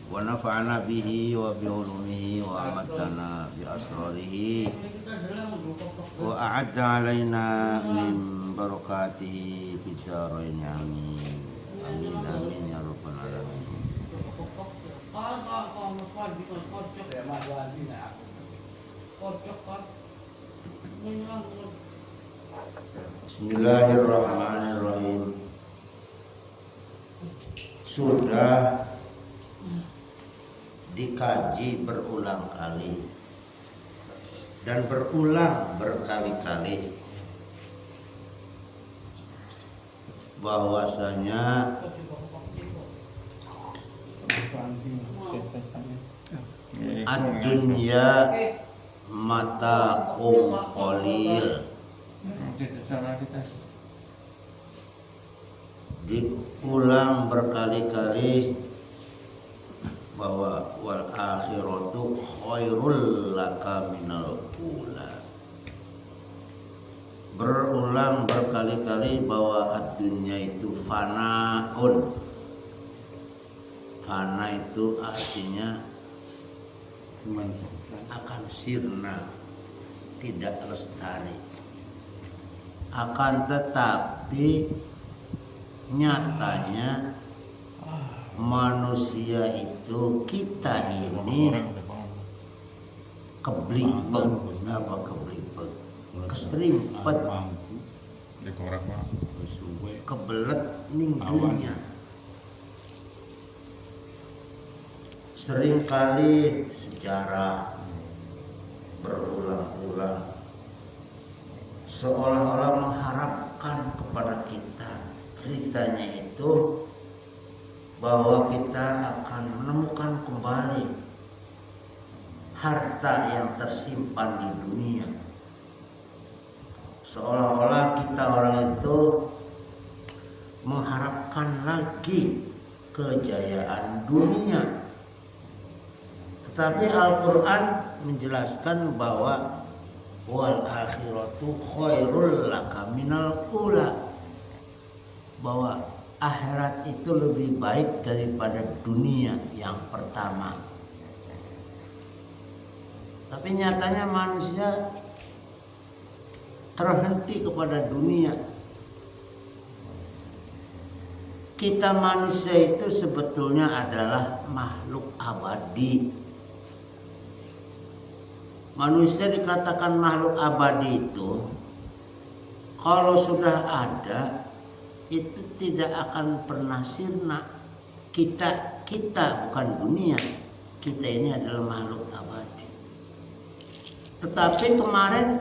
wa nafa'ana bihi wa bi ulumihi wa amatana bi asrarihi wa a'adda alaina min barakatihi fid dharain amin. Amin amin ya rabbal alamin. Bismillahirrahmanirrahim. Sudah dikaji berulang kali dan berulang berkali-kali bahwasanya ad-dunya mata'un qalil. Diulang berkali-kali bahwa wal akhiratu khairul laka minal ula. Berulang berkali-kali bahwa ad-dunya itu fanaun. Fana itu artinya akan sirna, tidak lestari. Akan tetapi nyatanya manusia itu, kita ini keblimpet, keserimpet, kebelet ning dunia. Seringkali sejarah berulang-ulang seolah-olah mengharapkan kepada kita, ceritanya itu bahwa kita akan menemukan kembali harta yang tersimpan di dunia. Seolah-olah kita orang itu mengharapkan lagi kejayaan dunia. Tetapi Al-Quran menjelaskan bahwa wal akhiratu khairul laka minal ula, bahwa akhirat itu lebih baik daripada dunia yang pertama. Tapi nyatanya manusia terhenti kepada dunia. Kita manusia itu sebetulnya adalah makhluk abadi. Manusia dikatakan makhluk abadi itu kalau sudah ada itu tidak akan pernah sirna. Kita bukan dunia. Kita ini adalah makhluk abadi. Tetapi kemarin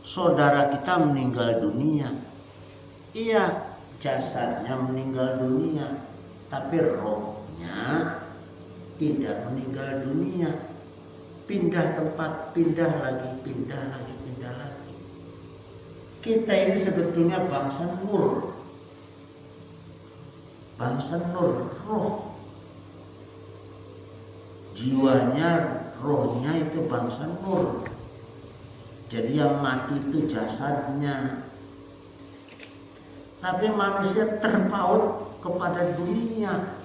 saudara kita meninggal dunia. Iya, jasadnya meninggal dunia, tapi rohnya tidak meninggal dunia. Pindah tempat, pindah lagi. Kita ini sebetulnya bangsa nur, roh. Jiwanya, rohnya itu bangsa nur. Jadi yang mati itu jasadnya. Tapi manusia terpaut kepada dunia.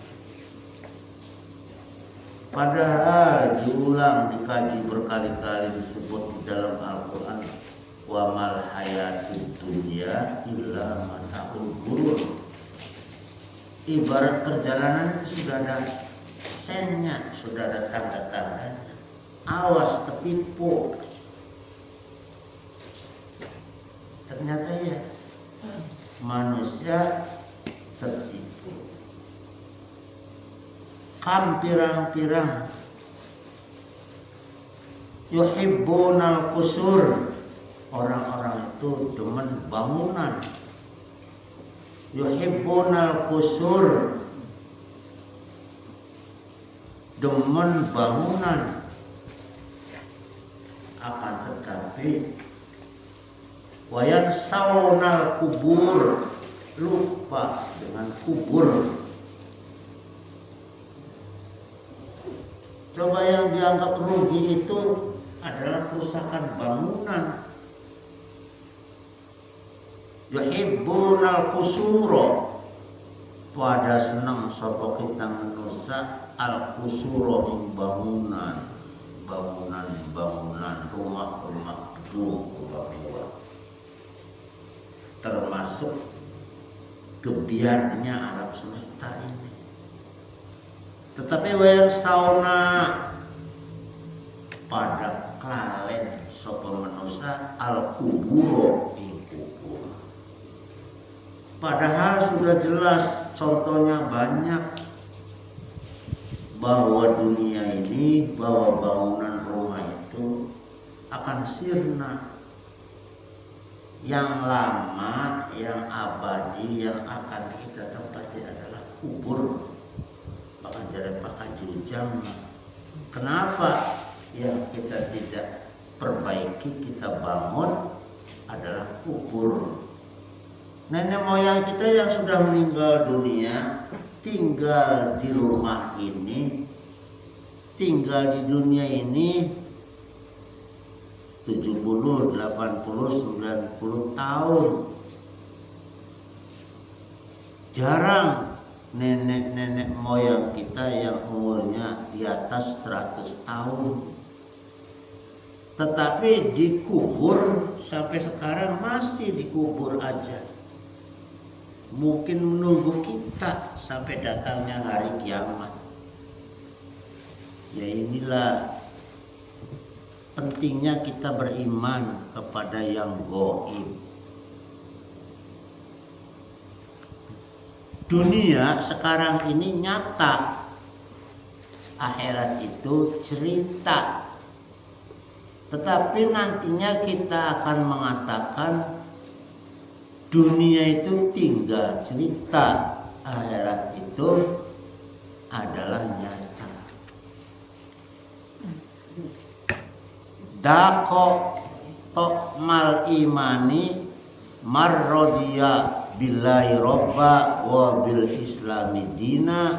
Padahal diulang, dikaji berkali-kali, disebut di dalam Al-Quran, wa mal hayatud dunya illa mata'ul ghurur. Ibarat perjalanan itu sudah ada sennya, sudah ada tanda-tandanya. Awas ketipu. Ternyata ya, manusia tertipu. Kam pirang-pirang yuhibbunal qusur, orang-orang itu demen bangunan. Yuhibbunal qusur, demen bangunan. Akan tetapi wayan saunal kubur, lupa dengan kubur. Coba yang dianggap rugi itu adalah kerusakan bangunan. Yuhibbunal qusura, pada senang sapa kita manusia manusia al-qusura bangunan rumah-rumah gedung termasuk kebiarnya alam semesta ini. Tetapi sauna pada kalen sapa manusia al-kuburo ing kubur. Padahal sudah jelas contohnya banyak bahwa dunia ini, bahwa bangunan rumah itu akan sirna. Yang lama, yang abadi, yang akan kita tempati adalah kubur. Bahkan dari pakajujam. Kenapa yang kita tidak perbaiki, kita bangun adalah kubur. Nenek moyang kita yang sudah meninggal dunia tinggal di rumah ini, tinggal di dunia ini 70, 80, 90 tahun. Jarang nenek-nenek moyang kita yang umurnya di atas 100 tahun. Tetapi dikubur sampai sekarang masih dikubur aja. Mungkin menunggu kita sampai datangnya hari kiamat. Ya inilah pentingnya kita beriman kepada yang gaib. Dunia sekarang ini nyata, akhirat itu cerita. Tetapi nantinya kita akan mengatakan dunia itu tinggal cerita, akhirat itu adalah nyata. Dako tokmal imani marrodiya billahi robba wa bil islami dina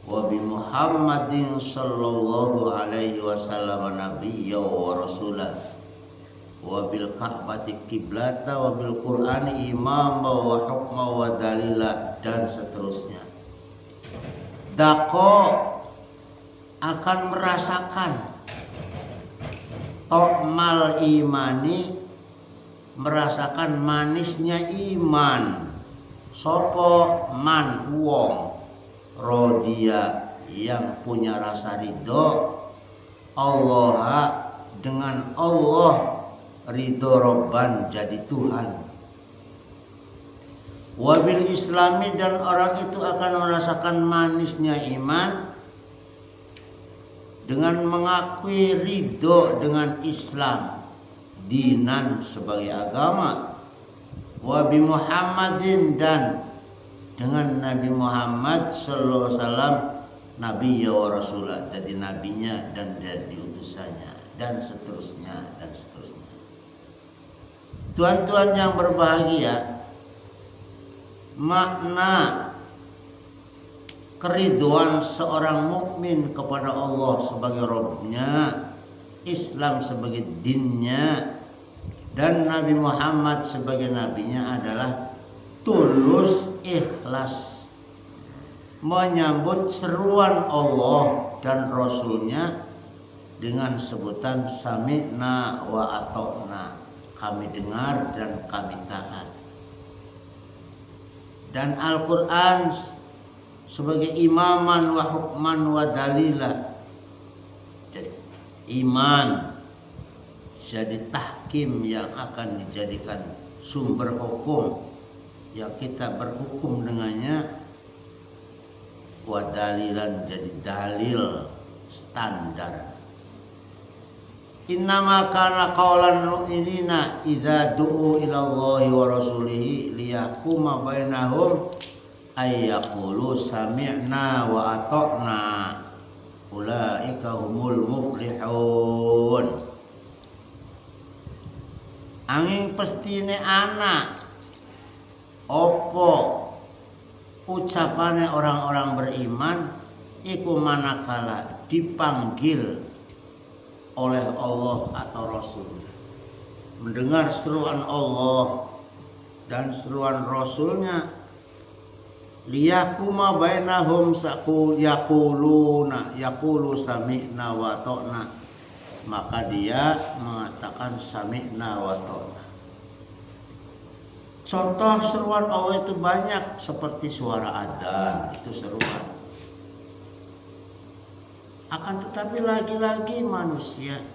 wa bi muhammadin sallallahu alaihi wasallam nabiyya wa rasulah wa bil ka'bati kiblata wa bil qur'ani imama wa hukma wa dalila dan seterusnya. Dako akan merasakan tokmal imani, merasakan manisnya iman. Sopo man wong rodia yang punya rasa ridho Allah dengan Allah, ridho robban jadi Tuhan. Wabil islami dan orang itu akan merasakan manisnya iman dengan mengakui ridho dengan Islam, dinan sebagai agama, wabi Muhammadin dan dengan Nabi Muhammad sallallahu alaihi wasallam nabi wa rasulah, jadi nabinya dan jadi utusannya dan seterusnya dan seterusnya. Tuan-tuan yang berbahagia, makna keriduan seorang mukmin kepada Allah sebagai Rabbnya, Islam sebagai dinnya, dan Nabi Muhammad sebagai nabinya adalah tulus ikhlas menyambut seruan Allah dan Rasulnya dengan sebutan sami'na wa ata'na, kami dengar dan kami taat. Dan Al-Quran sebagai imaman wa hukman wa dalila, jadi iman jadi tahkim yang akan dijadikan sumber hukum yang kita berhukum dengannya, wa dalilan jadi dalil standar. Innama kana qaulan mu'minina idza du'u ila Allahi wa rasulihi liyahkuma bainahum ayyaqulu sami'na wa ata'na ulaika humul muflihun. Angin pestine anak opo ucapane orang-orang beriman iku manakala dipanggil oleh Allah atau Rasul, mendengar seruan Allah dan seruan Rasulnya, liyakuma bainahum saqul yaqulu sami'na wa ta'na, maka dia mengatakan sami'na wa ta'na. Contoh seruan Allah itu banyak, seperti suara adzan, itu seruan. Akan tetapi lagi-lagi manusia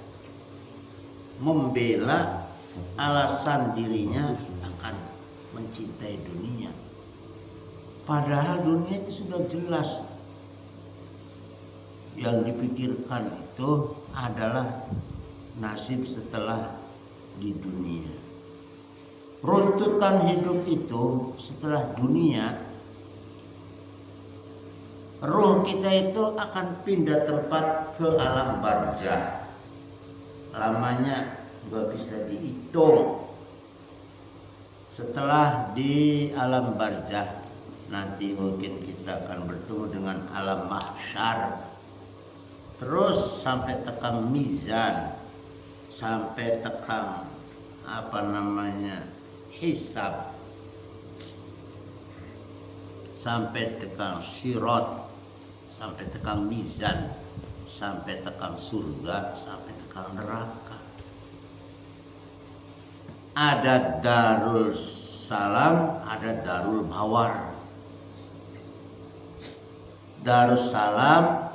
membela alasan dirinya akan mencintai dunia. Padahal dunia itu sudah jelas. Yang dipikirkan itu adalah nasib setelah di dunia. Runtutan hidup itu setelah dunia, roh kita itu akan pindah tempat ke alam barzah. Lamanya nggak bisa dihitung. Setelah di alam barzah, nanti mungkin kita akan bertemu dengan alam mahsyar, terus sampai tekan mizan, sampai tekan hisab, sampai tekan sirat, sampai tekan mizan, sampai tekan surga, sampai tekan neraka. Ada darul salam, ada darul bawar. Darussalam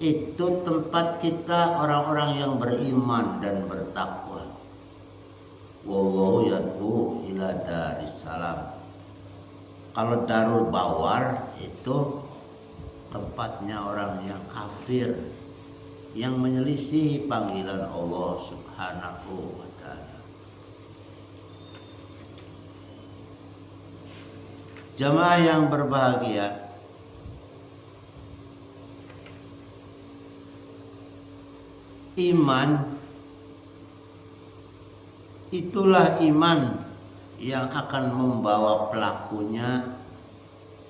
itu tempat kita orang-orang yang beriman dan bertakwa. Wallahu yad'u ila darissalam. Kalau darul bawar itu tempatnya orang yang kafir, yang menyelisih panggilan Allah Subhanahu wa ta'ala. Jamaah yang berbahagia, iman itulah iman yang akan membawa pelakunya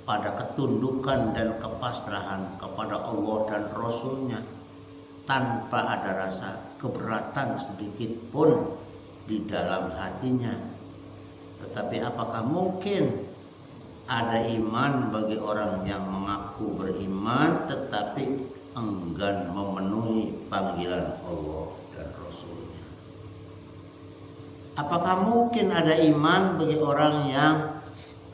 pada ketundukan dan kepasrahan kepada Allah dan Rasulnya, tanpa ada rasa keberatan sedikit pun di dalam hatinya. Tetapi apakah mungkin ada iman bagi orang yang mengaku beriman tetapi enggan memenuhi panggilan Allah dan Rasulnya? Apakah mungkin ada iman bagi orang yang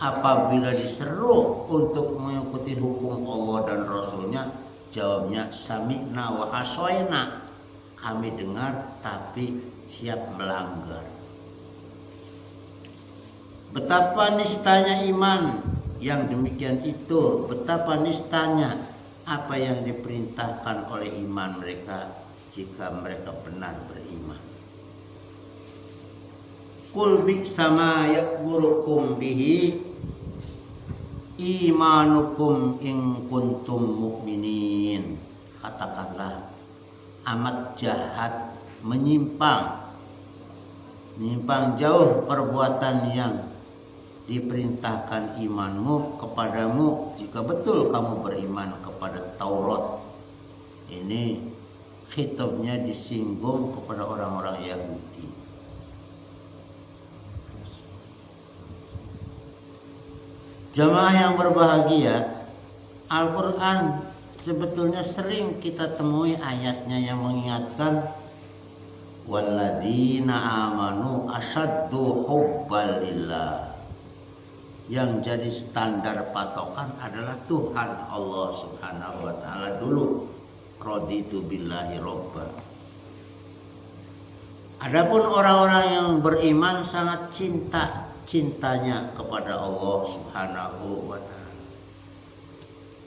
apabila diseru untuk mengikuti hukum Allah dan Rasulnya, jawabnya sami'na wa asoyna, kami dengar tapi siap melanggar? Betapa nistanya iman yang demikian itu, betapa nistanya apa yang diperintahkan oleh iman mereka jika mereka benar beriman. Qul bi'sama yakburukum bihi imanukum in kuntum mu'minin. Katakanlah, amat jahat, menyimpang jauh perbuatan yang diperintahkan imanmu kepadamu jika betul kamu beriman kepada Taurat. Ini khitabnya disinggung kepada orang-orang Yahudi. Jamaah yang berbahagia, Al-Quran sebetulnya sering kita temui ayatnya yang mengingatkan walladzina amanu asyaddu hubban lillah. Yang jadi standar patokan adalah Tuhan Allah Subhanahu wa ta'ala dulu. Raditu billahi robba. Adapun orang-orang yang beriman sangat cintanya kepada Allah Subhanahu wa ta'ala.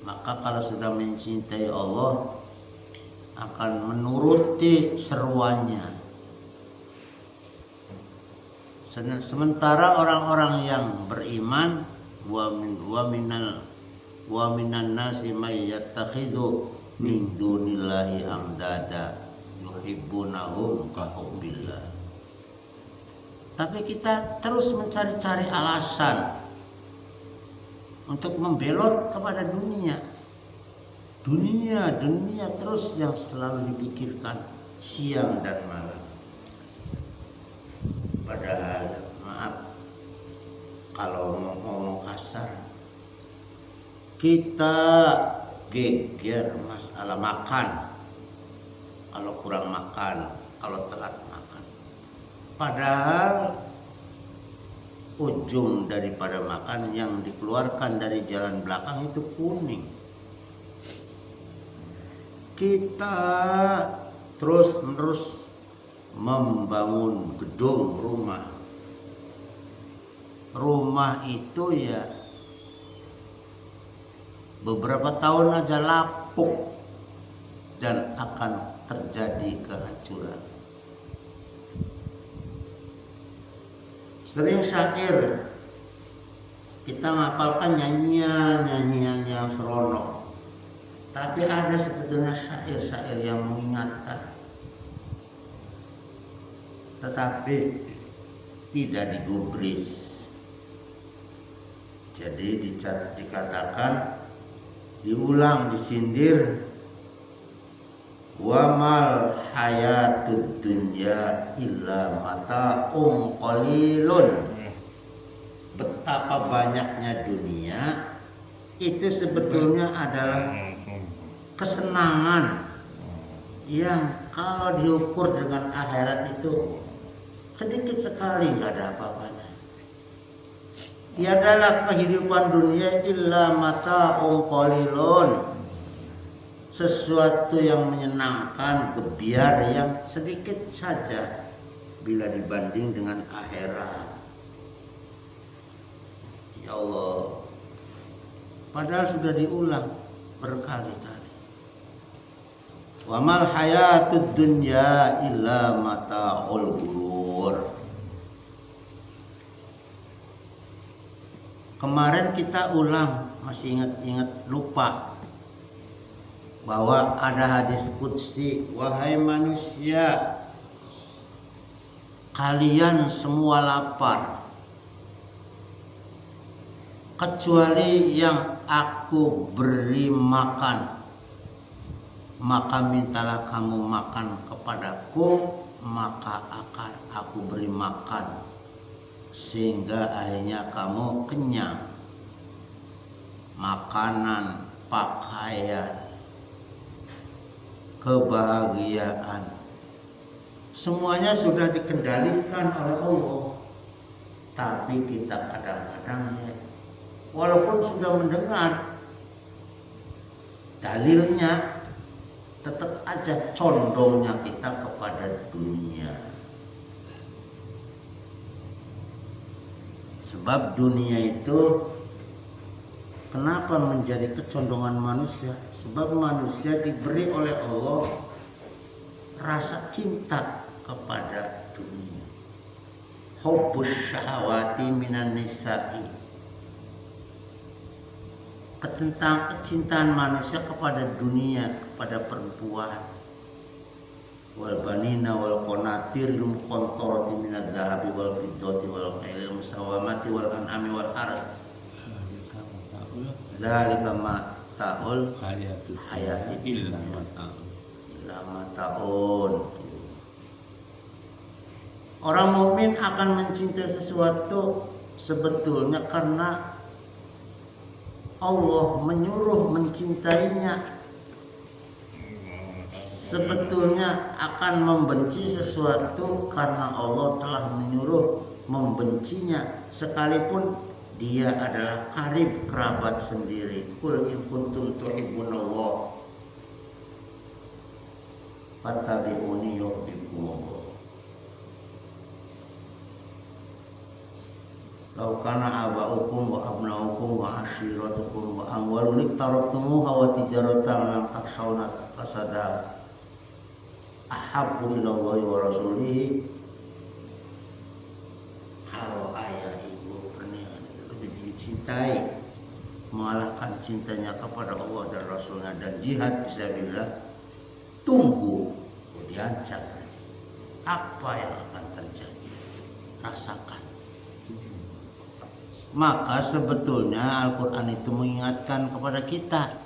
Maka kalau sudah mencintai Allah, akan menuruti seruannya. Sementara orang-orang yang beriman, wa minan nasi may yattakhidhu min dunillahi amdada yuhibbunahum ka hubbillah. Tapi kita terus mencari-cari alasan untuk membelot kepada dunia. Dunia terus yang selalu dipikirkan siang dan malam. Padahal maaf kalau ngomong kasar, kita geger masalah makan. Kalau kurang makan, kalau telat makan. Padahal ujung daripada makan yang dikeluarkan dari jalan belakang itu kuning. Kita terus-menerus membangun gedung rumah. Rumah itu ya beberapa tahun aja lapuk dan akan terjadi kehancuran. Sering syair kita ngapalkan nyanyian yang seronok, tapi ada sebetulnya syair-syair yang mengingatkan, tetapi tidak digubris. Jadi dikatakan, diulang, disindir, wa mal hayatud dunya illa mata'un qalilun. Betapa banyaknya dunia itu sebetulnya adalah kesenangan yang kalau diukur dengan akhirat itu sedikit sekali, nggak ada apa-apanya. Tiadalah kehidupan dunia illa mata'un qalilun, sesuatu yang menyenangkan, gebiar yang sedikit saja bila dibanding dengan akhirat. Ya Allah, padahal sudah diulang berkali-kali. Wa mal hayatud dunya illa mata'ul ghurur. Kemarin kita ulang, masih ingat lupa bahwa ada hadis qudsi, wahai manusia, kalian semua lapar kecuali yang aku beri makan, maka mintalah kamu makan kepadaku, maka akan aku beri makan sehingga akhirnya kamu kenyang. Makanan, pakaian, kebahagiaan, semuanya sudah dikendalikan oleh Allah. Tapi kita kadang-kadang ya, walaupun sudah mendengar dalilnya, tetap aja condongnya kita kepada dunia. Sebab dunia itu kenapa menjadi kecondongan manusia? Sebab manusia diberi oleh Allah rasa cinta kepada dunia. Hubbus syahawati minan nisa'i. Kecintaan manusia kepada dunia, kepada perempuan. Wal banina wal qanatiril muqantarati minadz dzahabi wal fiddati wal khailil musawwamati wal an'ami wal harth. Dzalika mata'ul hayati illa mata'un. Orang mukmin akan mencintai sesuatu sebetulnya karena Allah menyuruh mencintainya. Sebetulnya akan membenci sesuatu karena Allah telah menyuruh membencinya, sekalipun dia adalah karib, kerabat sendiri. Qul in kuntum tuhibbunallah fattabi'uni yuhibbukumullah. Lau kana aba'ukum wa abna'ukum wa ashiratukum wa amwalun iqtaraftumuha wa tijaratan lan takhshawna kasada ahabbu ilallahi wa rasulihi. Kalau ayah ibu pernikahan itu lebih dicintai, mengalahkan cintanya kepada Allah dan Rasulnya, dan jihad fisabilillah, tunggu diancam apa yang akan terjadi, rasakan. Maka sebetulnya Al-Quran itu mengingatkan kepada kita,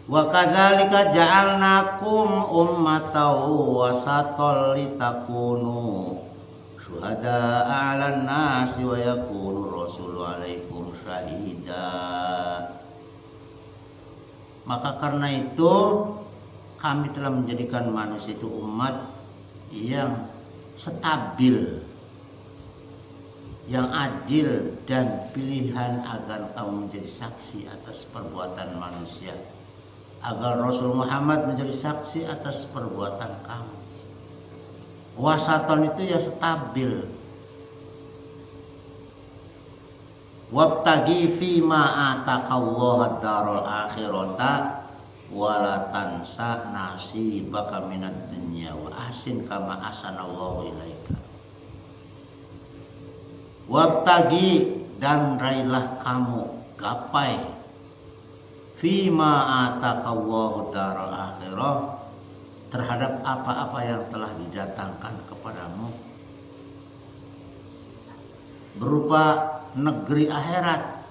wa kadzalika ja'alnakum ummatan wasatan litakunu syuhada'a 'alan nasi wa yakunu rasulu 'alaikum syahida. Maka karena itu kami telah menjadikan manusia itu umat yang stabil, yang adil, dan pilihan agar kamu menjadi saksi atas perbuatan manusia, agar Rasul Muhammad menjadi saksi atas perbuatan kamu. Wasaton itu ya stabil. Wabtagi fima ataqallahu ad-darul akhirata wala tansa nasibaka minad dunya wa ahsin kama ahsanallahu ilaika. Wabtagi, dan raihlah kamu, gapai, fima ataqallahu darul akhirah, terhadap apa-apa yang telah didatangkan kepadamu berupa negeri akhirat.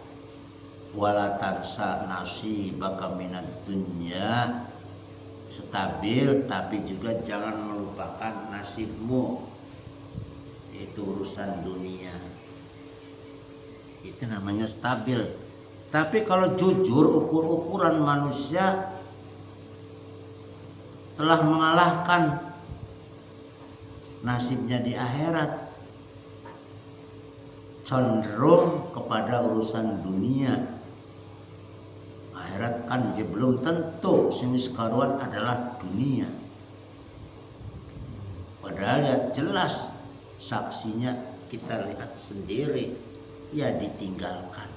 Wala tansa nasibaka minad dunya, stabil, tapi juga jangan melupakan nasibmu, itu urusan dunia. Itu namanya stabil. Tapi kalau jujur, ukuran manusia telah mengalahkan nasibnya di akhirat, cenderung kepada urusan dunia. Akhirat kan dia belum tentu, semis karuan adalah dunia. Padahal ya jelas saksinya kita lihat sendiri, ya ditinggalkan.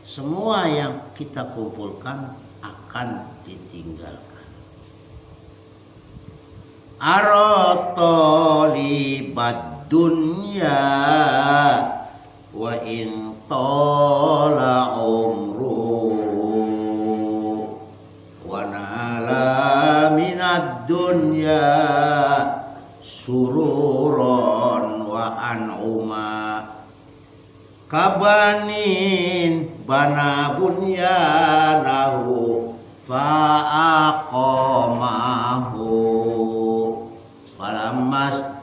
Semua yang kita kumpulkan akan ditinggalkan. Arotolibad dunya wa in tola umru wa nala minad dunya sururon wa an'uma kabanin bana bunyanahu fa'aqamahu falammas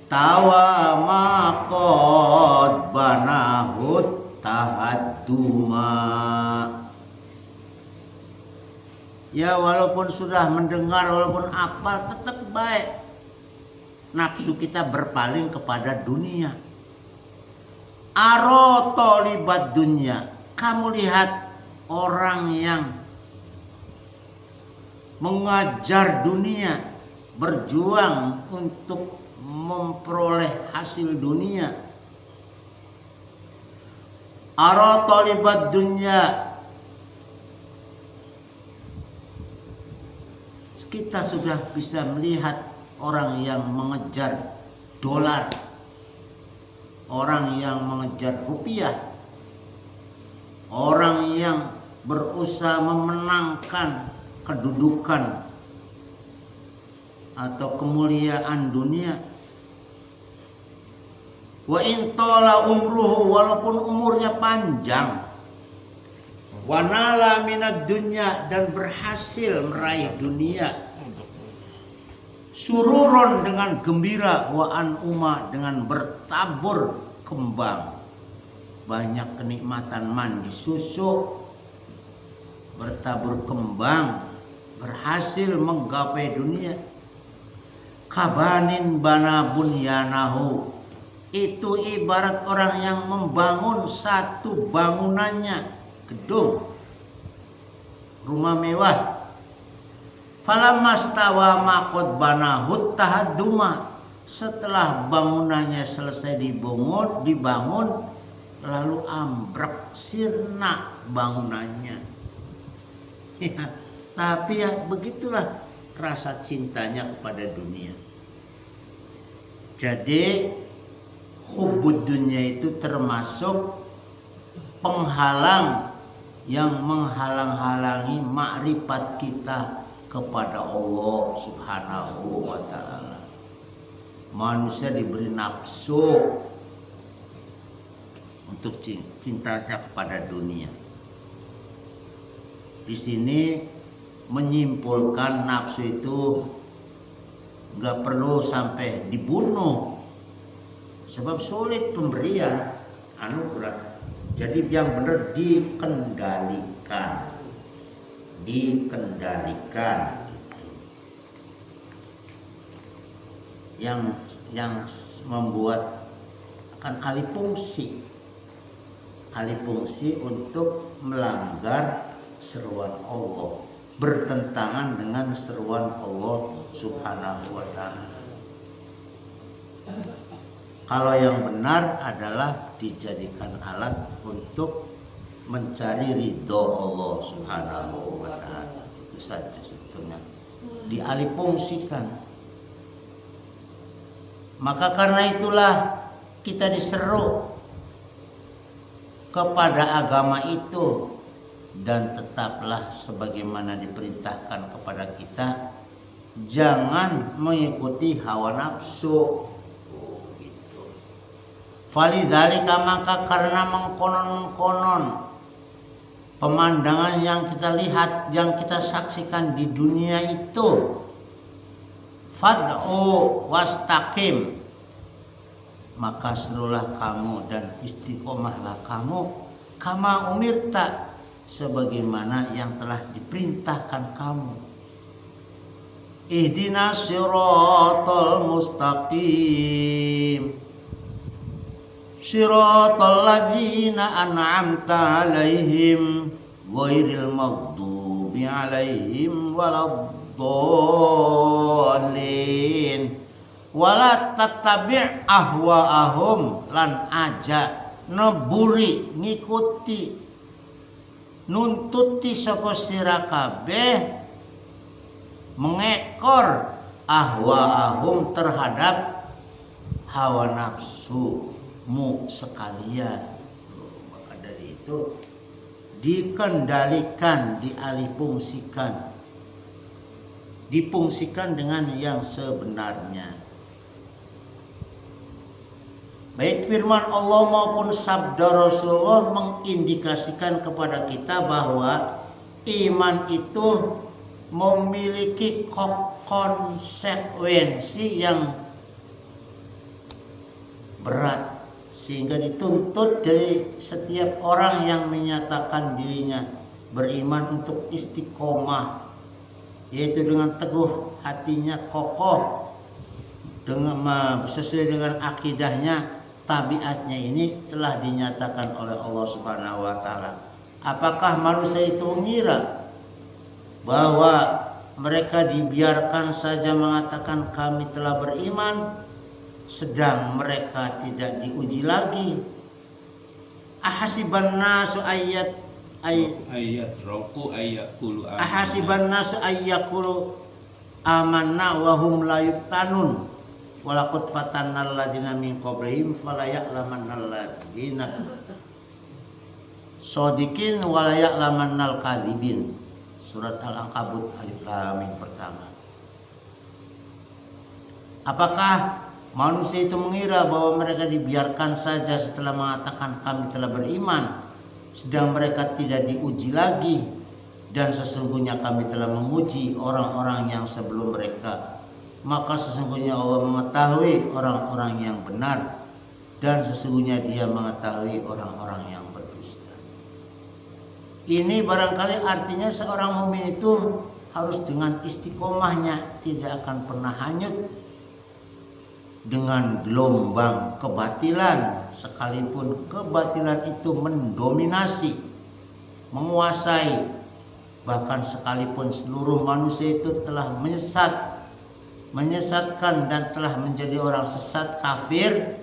tawa maqad banahut tahadduma. Ya walaupun sudah mendengar, walaupun apal, tetap baik. Nafsu kita berpaling kepada dunia. Arotolibad dunya, kamu lihat orang yang mengajar dunia, berjuang untuk memperoleh hasil dunia. Arotolibad dunya, kita sudah bisa melihat orang yang mengejar dolar, orang yang mengejar rupiah, orang yang berusaha memenangkan kedudukan atau kemuliaan dunia. Wa in tola umruhu, walaupun umurnya panjang, wa nala minad dunya, dan berhasil meraih dunia, sururon dengan gembira, wa an'uma dengan bertabur kembang, banyak kenikmatan, mandi susu, bertabur kembang, berhasil menggapai dunia. Kabanin bana bunyanahu, itu ibarat orang yang membangun satu bangunannya, gedung, rumah mewah. Falamastawa maqad banahut tahadduma, setelah bangunannya selesai dibangun, lalu ambruk, sirna bangunannya. Ya, tapi ya begitulah rasa cintanya kepada dunia. Jadi hubbud dunya itu termasuk penghalang yang menghalang-halangi makrifat kita kepada Allah Subhanahu wa ta'ala. Manusia diberi nafsu untuk cintanya kepada dunia. Di sini menyimpulkan nafsu itu nggak perlu sampai dibunuh, sebab sulit pemberian anugerah. Jadi yang benar dikendalikan, dikendalikan. Yang membuat akan alih fungsi untuk melanggar seruan Allah, bertentangan dengan seruan Allah Subhanahu wa ta'ala. Kalau yang benar adalah dijadikan alat untuk mencari ridho Allah Subhanahu wa ta'ala. Itu saja sebetulnya, dialihfungsikan. Maka karena itulah kita diseru kepada agama itu, dan tetaplah sebagaimana diperintahkan kepada kita, jangan mengikuti hawa nafsu. Gitu. Falidzalika, maka karena mengkonon-konon pemandangan yang kita lihat, yang kita saksikan di dunia itu, fad'u wastaqim, maka serulah kamu dan istiqomahlah kamu, kama umirta, sebagaimana yang telah diperintahkan kamu. Ihdinas siratal mustaqim, siratal ladzina an'amta alaihim ghairil maghdubi alaihim waladdallin. Wala tattabi' ahwaahum, lan aja neburi ngikuti nuntuti sapa sira kabeh mengekor ahwaahum terhadap hawa nafsumu sekalian. Maka dari itu dikendalikan, difungsikan dengan yang sebenarnya. Baik firman Allah maupun sabda Rasulullah mengindikasikan kepada kita bahwa iman itu memiliki konsekuensi yang berat, sehingga dituntut dari setiap orang yang menyatakan dirinya beriman untuk istiqomah, yaitu dengan teguh hatinya kokoh, dengan sesuai dengan akidahnya, tabiatnya ini telah dinyatakan oleh Allah Subhanahu wa ta'ala. Apakah manusia itu mengira bahwa mereka dibiarkan saja mengatakan kami telah beriman, sedang mereka tidak diuji lagi? Ahasiban nasu ayyakulu amanna wa hum la yuftanun walaqad fatannal ladzina min qablihim fala ya'lamannal ladzina shadiqin wala ya'lamannal kadzibin. Surat Al-Ankabut alif lam mim pertama. Apakah manusia itu mengira bahwa mereka dibiarkan saja setelah mengatakan kami telah beriman, sedang mereka tidak diuji lagi? Dan sesungguhnya kami telah menguji orang-orang yang sebelum mereka, maka sesungguhnya Allah mengetahui orang-orang yang benar, dan sesungguhnya Dia mengetahui orang-orang yang berdusta. Ini barangkali artinya seorang mukmin itu harus dengan istiqomahnya, tidak akan pernah hanyut dengan gelombang kebatilan, sekalipun kebatilan itu mendominasi, menguasai, bahkan sekalipun seluruh manusia itu telah menyesatkan dan telah menjadi orang sesat kafir,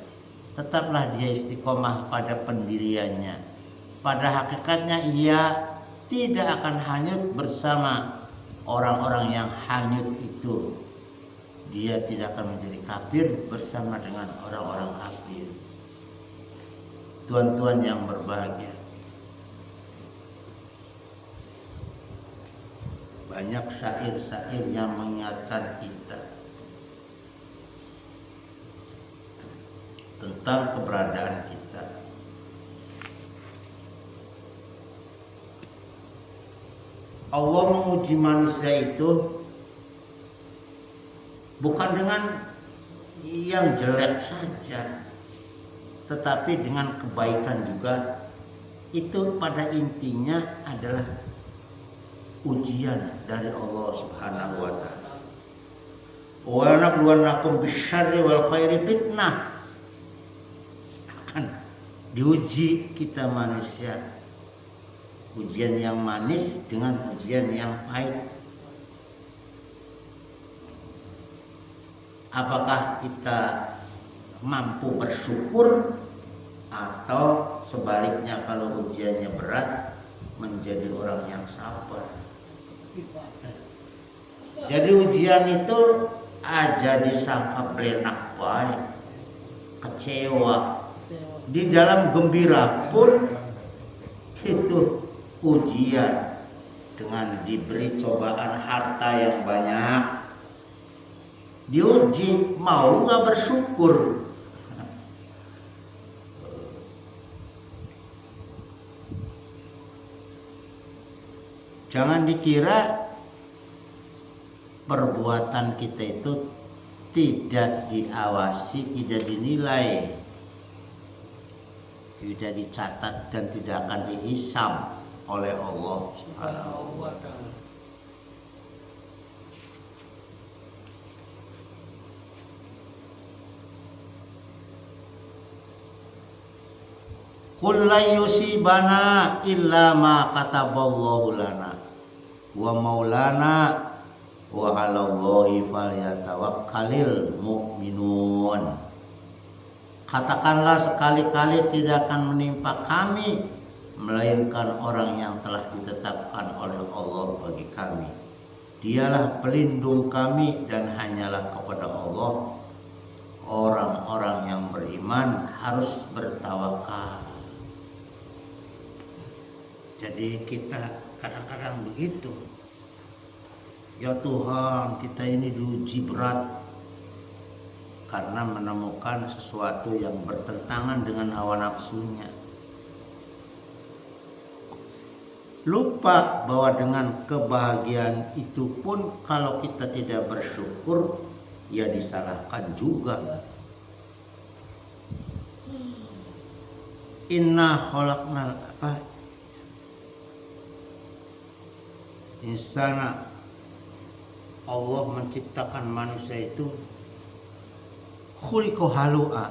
tetaplah dia istiqomah pada pendiriannya. Pada hakikatnya ia tidak akan hanyut bersama orang-orang yang hanyut itu. Dia tidak akan menjadi kafir bersama dengan orang-orang kafir. Tuan-tuan yang berbahagia, banyak syair-syair yang mengingatkan kita tentang keberadaan kita. Allah menguji manusia itu bukan dengan yang jelek saja, tetapi dengan kebaikan juga. Itu pada intinya adalah ujian dari Allah Subhanahu wa taala. Wa nabluwannakum bisyarri wal khairi fitnah. Akan diuji kita manusia. Ujian yang manis dengan ujian yang pahit. Apakah kita mampu bersyukur atau sebaliknya kalau ujiannya berat menjadi orang yang sabar. Jadi ujian itu jadi sangka belenak baik, kecewa. Di dalam gembira pun itu ujian dengan diberi cobaan harta yang banyak. Diuji mau nggak bersyukur. Jangan dikira perbuatan kita itu tidak diawasi, tidak dinilai, tidak dicatat dan tidak akan dihisab oleh Allah Subhanahu wa taala. Qul la yusibana illa ma kataballahu lana wa maulana wa 'alallahi falyatawakkalul mu'minun. Katakanlah sekali-kali tidak akan menimpa kami melainkan orang yang telah ditetapkan oleh Allah bagi kami. Dialah pelindung kami dan hanyalah kepada Allah orang-orang yang beriman harus bertawakal. Jadi kita kadang-kadang begitu. Ya Tuhan, kita ini diuji berat karena menemukan sesuatu yang bertentangan dengan hawa nafsunya. Lupa bahwa dengan kebahagiaan itu pun kalau kita tidak bersyukur, ya disalahkan juga. Inna khalaqnal insana, Allah menciptakan manusia itu khuliqa halu'a.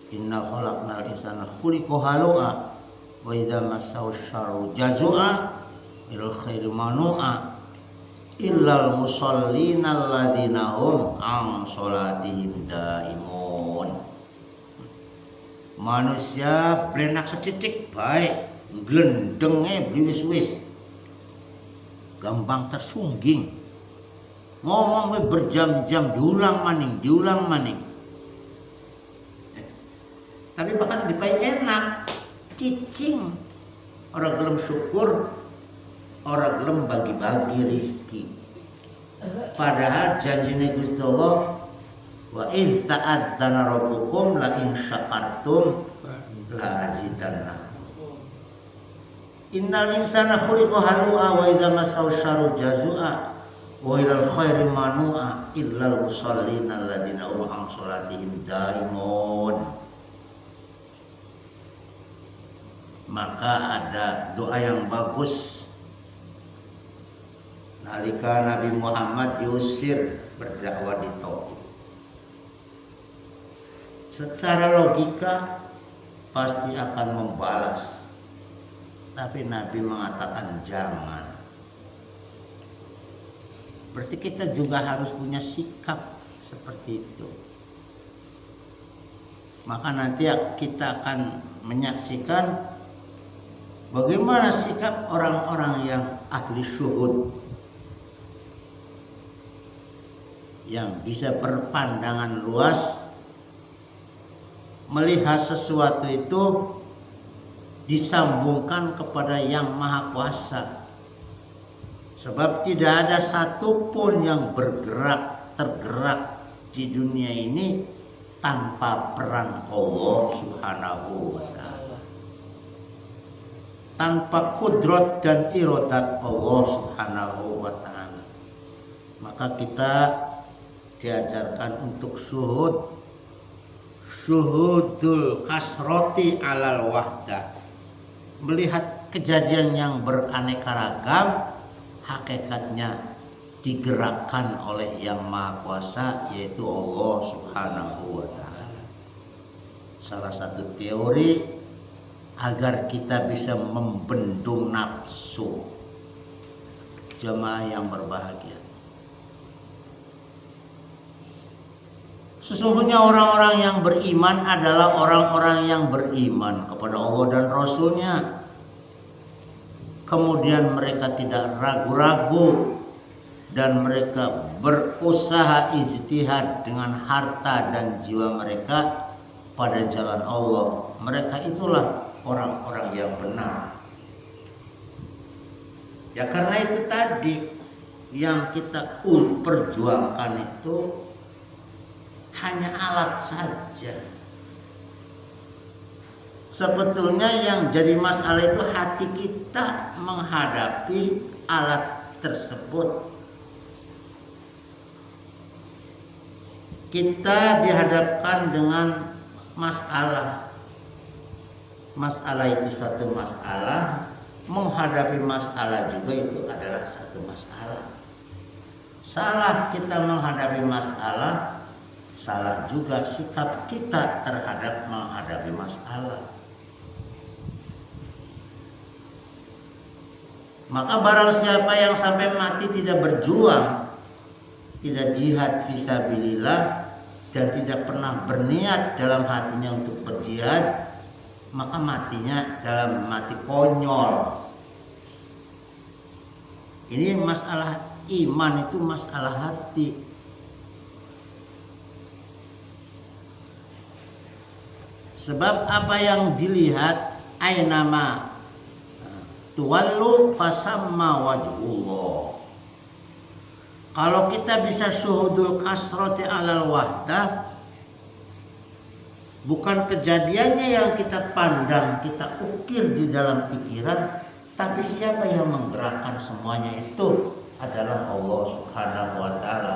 Inna khalaqnal insana khuliqa halu'a wa idza massahu syarru jazu'a ilal khairi manu'a illal musallina alladzina hum an sholatihim daimun. Manusia belenak setitik baik, glendenge bliwis-wis, gampang tersungging, ngomong berjam-jam diulang maning. Tapi bahkan dipai enak, cicing. Orang gelem syukur, orang gelem bagi-bagi rezeki. Padahal janjine Gusti Allah, wa iz ta'adzana rabbukum la in syakartum la azidannakum. Innal insana khuliqa halu'a wa idza massahu syarru jazu'a wa ilal khairi manu'a illal musallina alladzina hum an sholatihim daimun. Maka ada doa yang bagus nalika Nabi Muhammad diusir berdakwah di Taif. Secara logika pasti akan membalas, tapi Nabi mengatakan jangan. Berarti kita juga harus punya sikap seperti itu. Maka nanti kita akan menyaksikan bagaimana sikap orang-orang yang ahli syuhud, yang bisa berpandangan luas, melihat sesuatu itu disambungkan kepada yang maha kuasa. Sebab tidak ada satupun yang tergerak di dunia ini tanpa peran Allah Subhanahu wa ta'ala, tanpa kudrat dan iradat Allah Subhanahu wa ta'ala. Maka kita diajarkan untuk syuhudul kasroti alal wahdah, melihat kejadian yang beraneka ragam, hakikatnya digerakkan oleh Yang Maha Kuasa, yaitu Allah Subhanahu wa Ta'ala. Salah satu teori agar kita bisa membendung nafsu. Jemaah yang berbahagia, sesungguhnya orang-orang yang beriman adalah orang-orang yang beriman kepada Allah dan Rasul-Nya. Kemudian mereka tidak ragu-ragu dan mereka berusaha ijtihad dengan harta dan jiwa mereka pada jalan Allah. Mereka itulah orang-orang yang benar. Ya karena itu tadi yang kita perjuangkan itu hanya alat saja. Sebetulnya yang jadi masalah itu hati kita menghadapi alat tersebut. Kita dihadapkan dengan masalah. Masalah itu satu masalah. Menghadapi masalah juga itu adalah satu masalah. Salah kita menghadapi masalah, salah juga sikap kita terhadap menghadapi masalah. Maka barang siapa yang sampai mati tidak berjuang, tidak jihad fisabilillah, dan tidak pernah berniat dalam hatinya untuk berjihad, maka matinya dalam mati konyol. Ini masalah iman, itu masalah hati. Sebab apa yang dilihat, ainama tuwallu fasamma wajhullah. Kalau kita bisa syuhudul kasrati alal wahdah, bukan kejadiannya yang kita pandang, kita ukir di dalam pikiran, tapi siapa yang menggerakkan semuanya itu adalah Allah Subhanahu wa Ta'ala.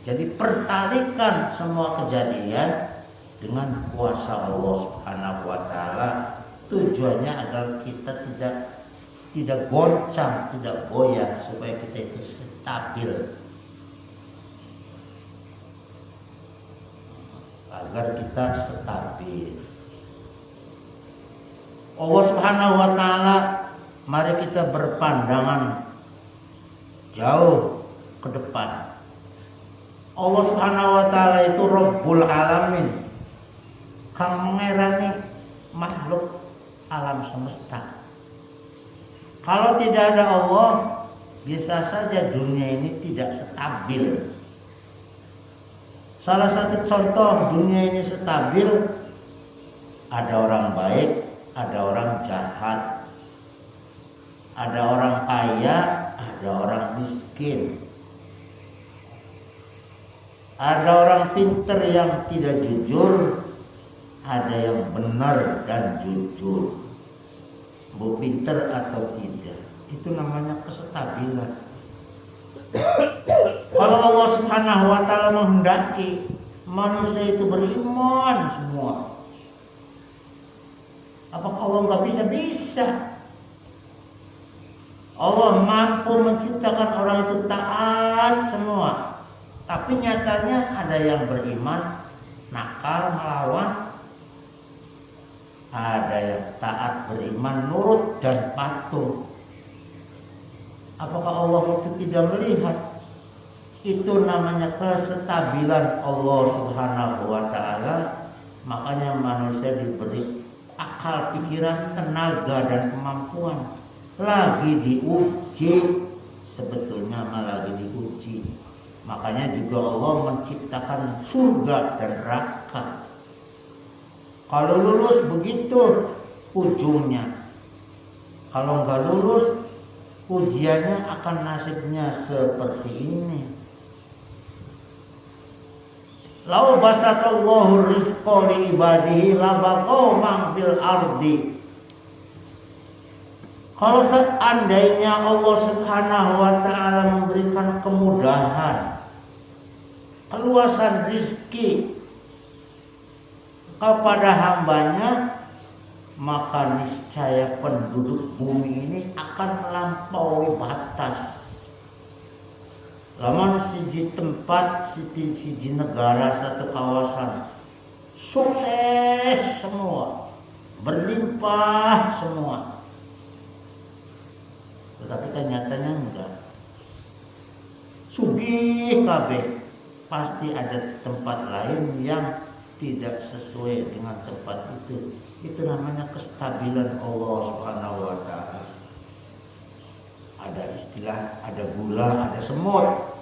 Jadi pertalikan semua kejadian dengan kuasa Allah Subhanahu wa Ta'ala. Tujuannya agar kita tidak goncang, tidak goyah, supaya kita itu stabil. Agar kita stabil. Allah Subhanahu wa Ta'ala, mari kita berpandangan jauh ke depan. Allah Subhanahu wa Ta'ala itu Rabbul Alamin, kang mengerani makhluk alam semesta. Kalau tidak ada Allah, bisa saja dunia ini tidak stabil. Salah satu contoh dunia ini stabil, ada orang baik, ada orang jahat, ada orang kaya, ada orang miskin, ada orang pintar yang tidak jujur, ada yang benar dan jujur. Bu pintar atau tidak, itu namanya kestabilan. Kalau Allah Subhanahu wa Ta'ala menghendaki manusia itu beriman semua, apakah Allah nggak bisa? Bisa. Allah mampu menciptakan orang itu taat semua, tapi nyatanya ada yang beriman nakal melawan, ada yang taat beriman nurut dan patuh. Apakah Allah itu tidak melihat? Itu namanya kestabilan Allah Subhanahu wa Ta'ala. Makanya manusia diberi akal, pikiran, tenaga dan kemampuan. Lagi diuji, sebetulnya malah lagi diuji. Makanya juga Allah menciptakan surga dan neraka. Kalau lulus begitu ujungnya. Kalau nggak lulus, ujiannya akan nasibnya seperti ini. Lau basatallahu rizqa li ibadihi labaqau man fil ardi. Kalau seandainya Allah Subhanahu wa Ta'ala memberikan kemudahan, keluasan rizki kepada hambanya, maka niscaya penduduk bumi ini akan melampaui batas. Lamun siji tempat, siji negara, satu kawasan sukses semua, berlimpah semua, tetapi kenyataannya enggak. Sugih kabeh, pasti ada tempat lain yang tidak sesuai dengan tempat itu. Itu namanya kestabilan Allah Subhanahu wa taala. Ada istilah, ada gula, ada semut.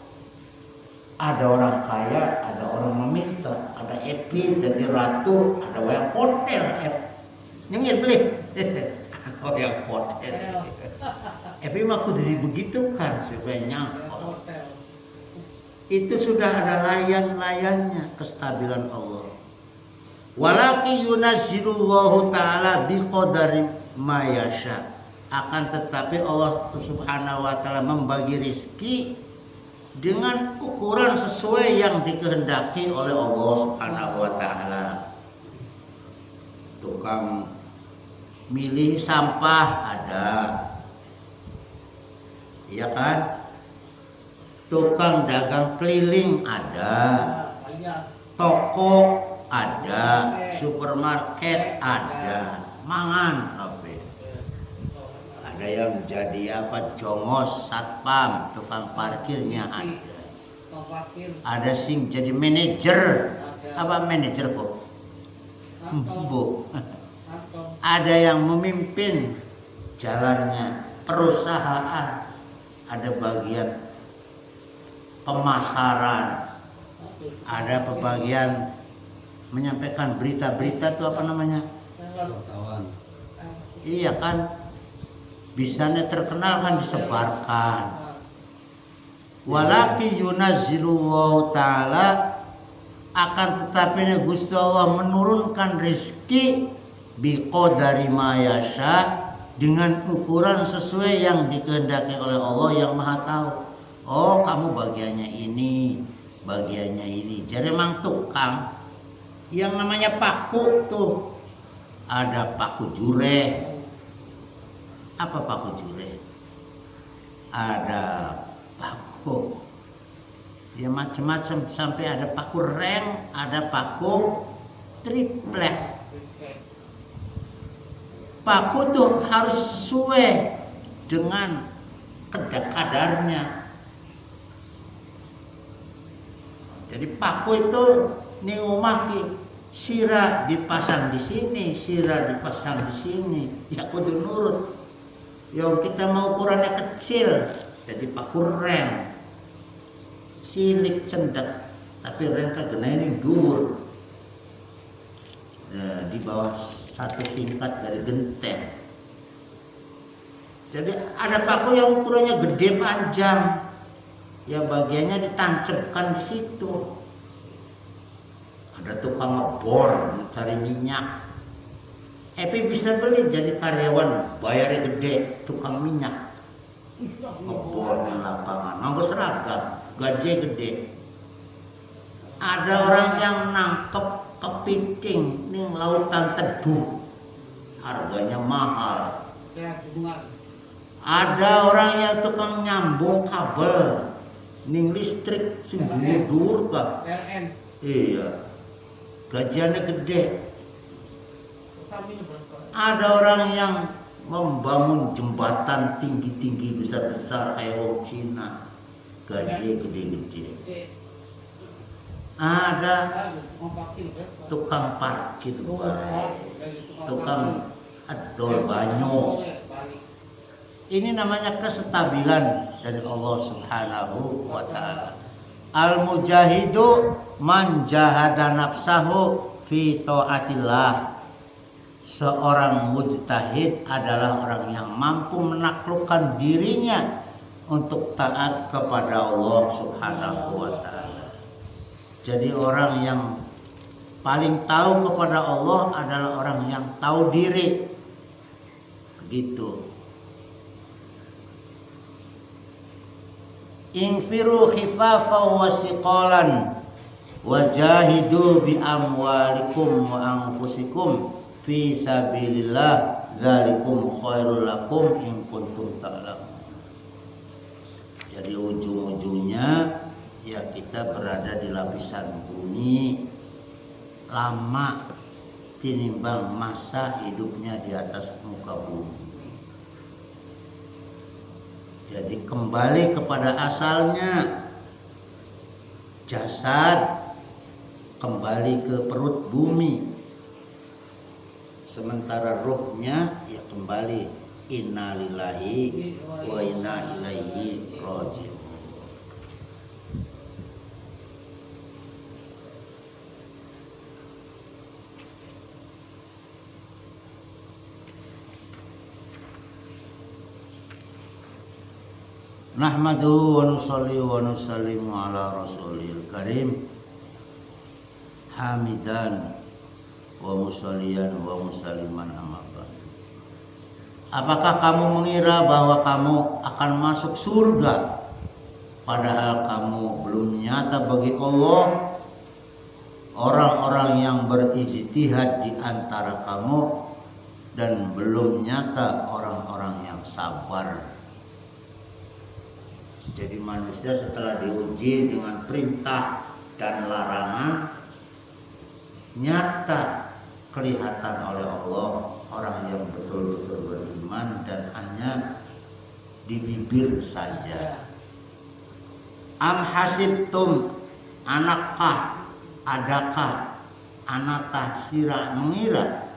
Ada orang kaya, ada orang meminta, ada Epi jadi ratu, ada wayang hotel, nyengir beli. Wayang hotel. Epi mah kudu dibegitukan supaya nyangkut. Itu sudah ada layan-layannya, kestabilan Allah. Walaki yunazzilullahu ta'ala biqadari ma yasha. Akan tetapi Allah Subhanahu wa taala membagi rizki dengan ukuran sesuai yang dikehendaki oleh Allah Subhanahu wa taala. Tukang milih sampah ada, iya kan? Tukang dagang keliling ada, toko ada, supermarket ada, mangan apa? Ada yang jadi apa, jongos, satpam, tukang parkirnya ada. Ada sing jadi manajer, apa manajer kok? Bu. Ada yang memimpin jalannya perusahaan, ada bagian pemasaran, ada pembagian menyampaikan berita-berita itu apa namanya? Wartawan. Iya kan? Bisanya terkenal kan disebarkan. Walaki yunazzilullahu ta'ala, akan tetapi Gusti Allah menurunkan rezeki biqadari ma yasha, dengan ukuran sesuai yang dikehendaki oleh Allah yang Maha Tahu. Oh, kamu bagiannya ini, bagiannya ini. Jadi memang tukang yang namanya paku tuh, ada paku jure. Apa paku jure? Ada paku ya macam-macam, sampai ada paku rem, ada paku triplek. Paku tuh harus sesuai dengan kadarnya. Jadi paku itu nih omah ki sirah dipasang di sini, sirah dipasang di sini, ya kudu nurut. Yang kita mau ukurannya kecil, jadi paku rem, silik cendak, tapi rem kagena ini dhuwur, di bawah satu tingkat dari genteng. Jadi ada paku yang ukurannya gede panjang, ya bagiannya ditancapkan di situ. Ada tukang ngebor mencari minyak. Epi bisa beli jadi karyawan, bayarnya gede, tukang minyak. Ngebor di lapangan, nganggo seragam, gaji gede. Ada orang yang nangkep kepiting ning lautan teduh, harganya mahal. Ada orang yang tukang nyambung kabel ning listrik sing dhuwur ka. Iya. Gajiannya gede. Ada orang yang membangun jembatan tinggi-tinggi besar-besar kayak orang Cina, gaji gede-gede. Ada tukang parkir, tukang adol banyo. Ini namanya kestabilan dari Allah Subhanahu wa taala. Al-mujahidu man jahada nafsahu fi taatillah. Seorang mujtahid adalah orang yang mampu menaklukkan dirinya untuk taat kepada Allah Subhanahu wa taala. Jadi orang yang paling tahu kepada Allah adalah orang yang tahu diri. Begitu. Infiru khifafan wa siqalan wajahidu bi amwalikum wa anfusikum fi sabilillah dzalikum khairul lakum in kuntum ta'lamun. Jadi ujung-ujungnya ya kita berada di lapisan bumi lama tinimbang masa hidupnya di atas muka bumi. Jadi kembali kepada asalnya, jasad kembali ke perut bumi, sementara ruhnya ya kembali innalillahi wa inna ilaihi raji'un. Nahmadu wa nusalli wa nusallimu ala rasulil karim hamidan wa musalliyan wa musalliman amma ba'd. Apakah kamu mengira bahwa kamu akan masuk surga padahal kamu belum nyata bagi Allah? Orang-orang yang berijtihad di antara kamu dan belum nyata orang-orang yang sabar. Jadi manusia setelah diuji dengan perintah dan larangan, nyata kelihatan oleh Allah orang yang betul-betul beriman dan hanya di bibir saja. Am hasibtum, anakkah, adakah, anatah sira mengira,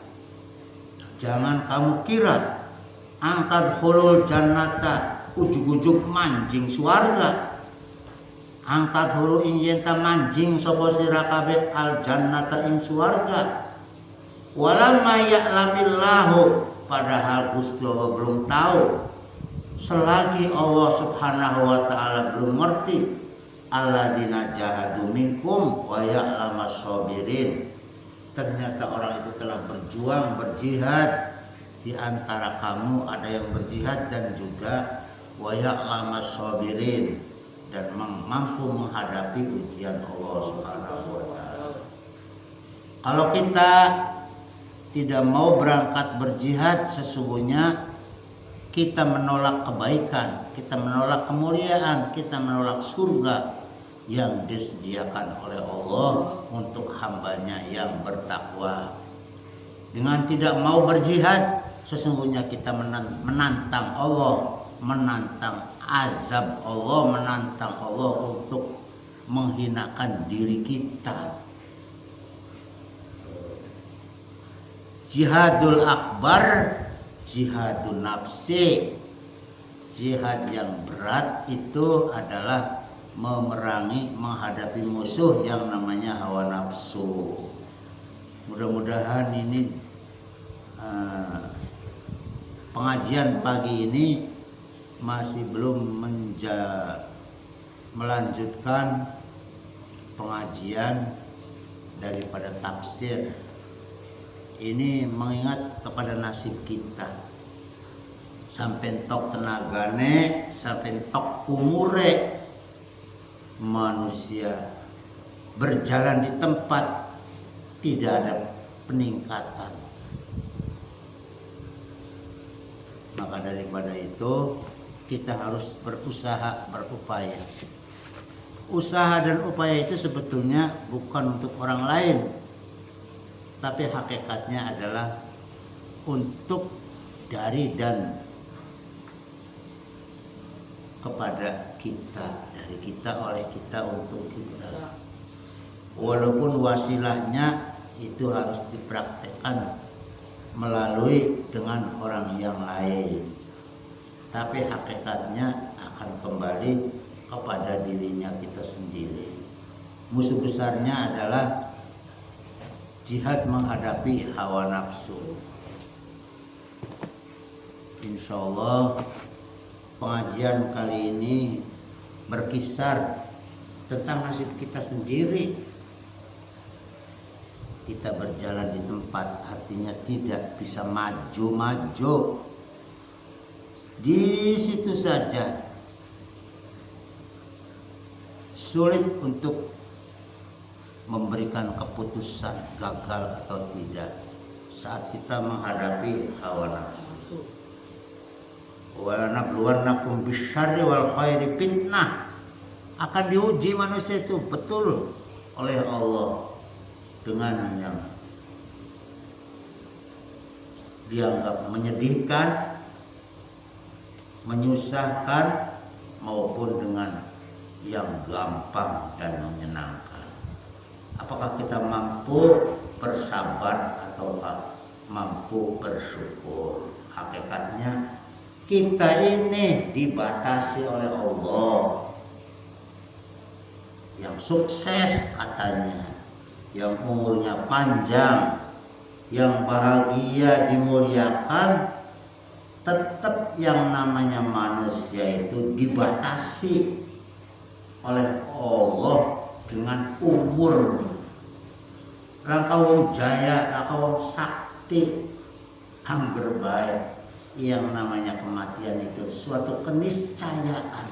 jangan kamu kira, antadkhulul jannata, ujug-ujug mancing swarga, angkat hulu injenta mancing sapa sira kabeh al jannata ing swarga. Walamma ya'lamillahu, padahal Gusti Allah belum tahu, selagi Allah Subhanahu wa taala belum ngerti, alladzina jahadu minkum wa ya'lamas sabirin, ternyata orang itu telah berjuang berjihad di antara kamu, ada yang berjihad dan juga wa ya'lamas sabirin, dan mampu menghadapi ujian Allah Subhanahu wa taala. Kalau kita tidak mau berangkat berjihad, sesungguhnya kita menolak kebaikan, kita menolak kemuliaan, kita menolak surga yang disediakan oleh Allah untuk hambanya yang bertakwa. Dengan tidak mau berjihad, sesungguhnya kita menantang Allah, menantang azab Allah, menantang Allah untuk menghinakan diri kita. Jihadul akbar, jihadun nafsi. Jihad yang berat itu adalah memerangi, menghadapi musuh yang namanya hawa nafsu. Mudah-mudahan ini pengajian pagi ini masih belum melanjutkan pengajian daripada tafsir. Ini mengingat kepada nasib kita. Sampai tok tenagane, sampai tok umure, manusia berjalan di tempat tidak ada peningkatan. Maka daripada itu kita harus berusaha, berupaya. Usaha dan upaya itu sebetulnya bukan untuk orang lain, tapi hakikatnya adalah untuk dari dan kepada kita, dari kita, oleh kita, untuk kita. Walaupun wasilahnya itu harus dipraktekkan melalui dengan orang yang lain, tapi hakikatnya akan kembali kepada dirinya kita sendiri. Musuh besarnya adalah jihad menghadapi hawa nafsu. Insya Allah pengajian kali ini berkisar tentang nasib kita sendiri. Kita berjalan di tempat, artinya tidak bisa maju-maju. Di situ saja sulit untuk memberikan keputusan gagal atau tidak. saat kita menghadapi hawa nafsu. Wa nabluwannakum bisyarri wal khairi fitnah. Akan diuji manusia itu betul oleh Allah dengan yang dianggap menyedihkan, menyusahkan, maupun dengan yang gampang dan menyenangkan. Apakah kita mampu bersabar atau mampu bersyukur? Hakikatnya kita ini dibatasi oleh Allah. Yang sukses katanya, yang umurnya panjang, yang bahagia dimuliakan, tetap yang namanya manusia itu dibatasi oleh Allah dengan umur. Rakawung jaya, rakawung sakti, angger baik. Yang namanya kematian itu suatu keniscayaan,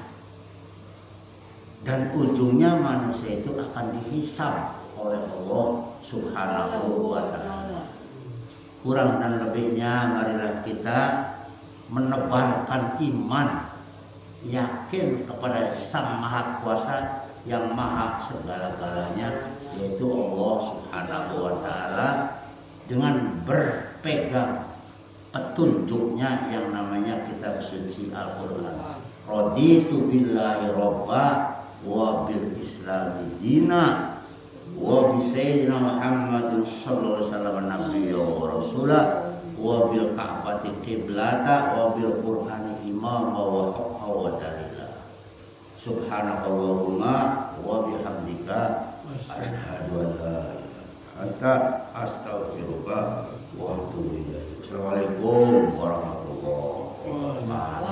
dan ujungnya manusia itu akan dihisab oleh Allah Subhanahu wa ta'ala. Kurang dan lebihnya marilah kita menebalkan iman, yakin kepada Sang Maha Kuasa yang maha segala-galanya, yaitu Allah Subhanahu wa ta'ala, dengan berpegang petunjuknya yang namanya kitab suci Al-Quran. Raditu billahi robba wa bil islami dina wa bi sayyidina Muhammadin sallallahu alaihi wasallam nabiyya wa rasulah wa bil ka'bati qiblata wa bil qur'ani imama wa haqqa wa dalila. Subhanakallahumma wa bihamdika asyhadu an la ilaha illa anta astaghfiruka wa atubu ilaik. Assalamualaikum warahmatullahi wabarakatuh.